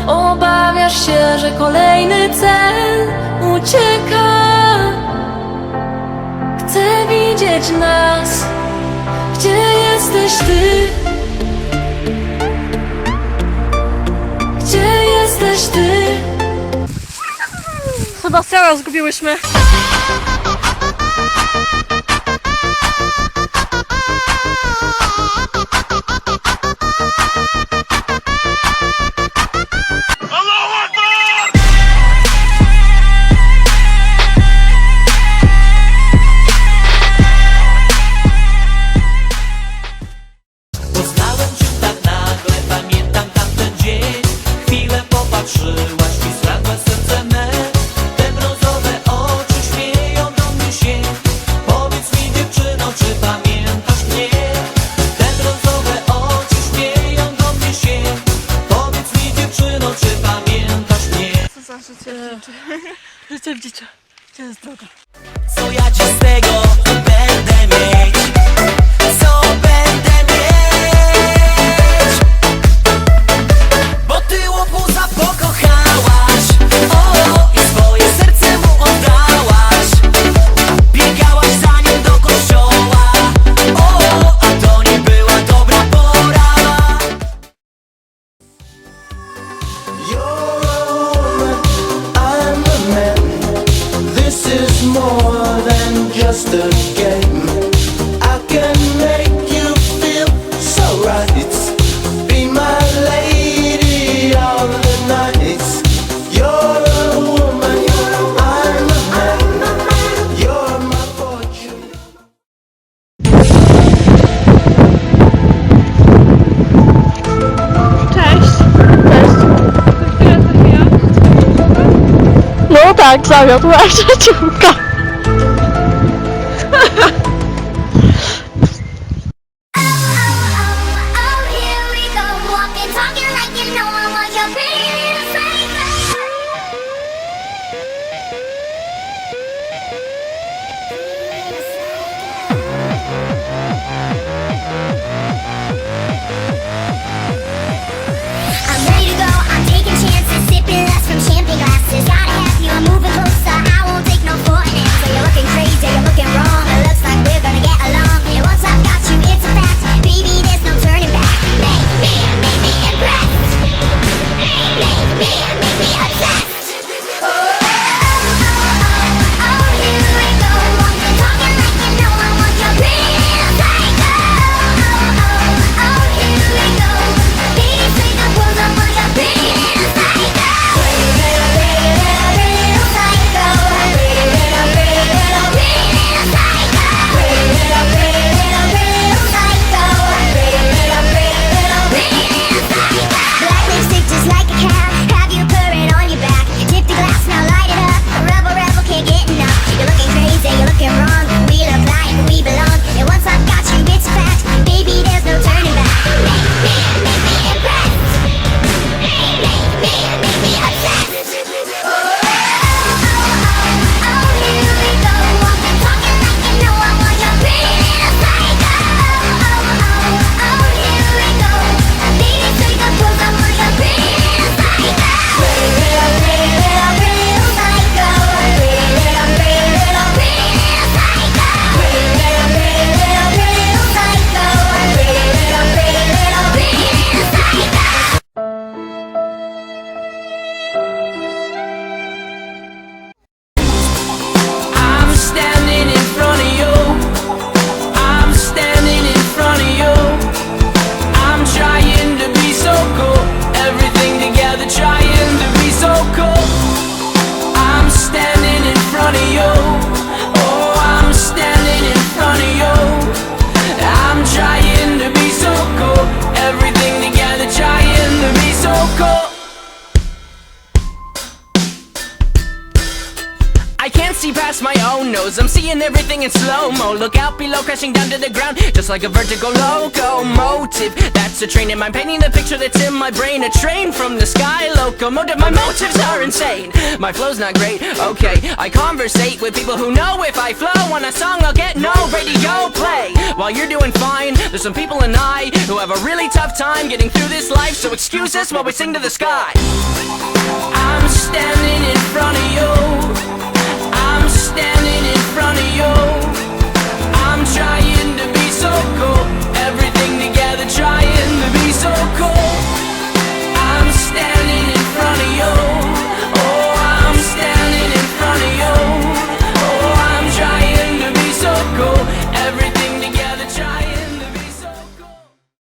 Obawiasz się, że kolejny cel ucieka. Chcę widzieć nas. Gdzie jesteś ty? Gdzie jesteś ty? Sebastiana zgubiłyśmy. Poznałem cię tak nagle, pamiętam tamten dzień. Chwilę popatrzyłaś i zradłe serce me. Te brązowe oczy śmieją do mnie się. Powiedz mi dziewczyno, czy pamiętasz mnie? Te brązowe oczy śmieją do mnie się. Powiedz mi dziewczyno, czy pamiętasz mnie? Co za życie w dziczy? Życie w dziczy. Gdzie jest droga? Co ja ci z tego będę mieć? Co będę mieć? Bo ty łobuza pokochałaś, o, i swoje serce mu oddałaś. Biegałaś za nim do kościoła, o, a to nie była dobra pora. You're a woman, I'm a man. This is more than just a game. I can make you feel so right. Be my lady all the nights. You're a woman, I'm a man. You're my fortune. Cześć. Cześć. No tak, zawiodła przyjaciółka. Oh, here we go, walking, talking like you know I was your pretty little slave. I'm ready to go, I'm taking chances, sipping less from champagne glasses. Gotta have you, I'm moving closer, I won't take no for an no-nos. I'm seeing everything in slow-mo. Look out below, crashing down to the ground, just like a vertigo locomotive. That's a train in my painting the picture that's in my brain. A train from the sky, locomotive. My motives are insane. My flow's not great, okay. I conversate with people who know if I flow on a song, I'll get no radio play. While you're doing fine, there's some people and I who have a really tough time getting through this life. So excuse us while we sing to the sky. I'm standing in front of you. I'm standing in front of you. I'm trying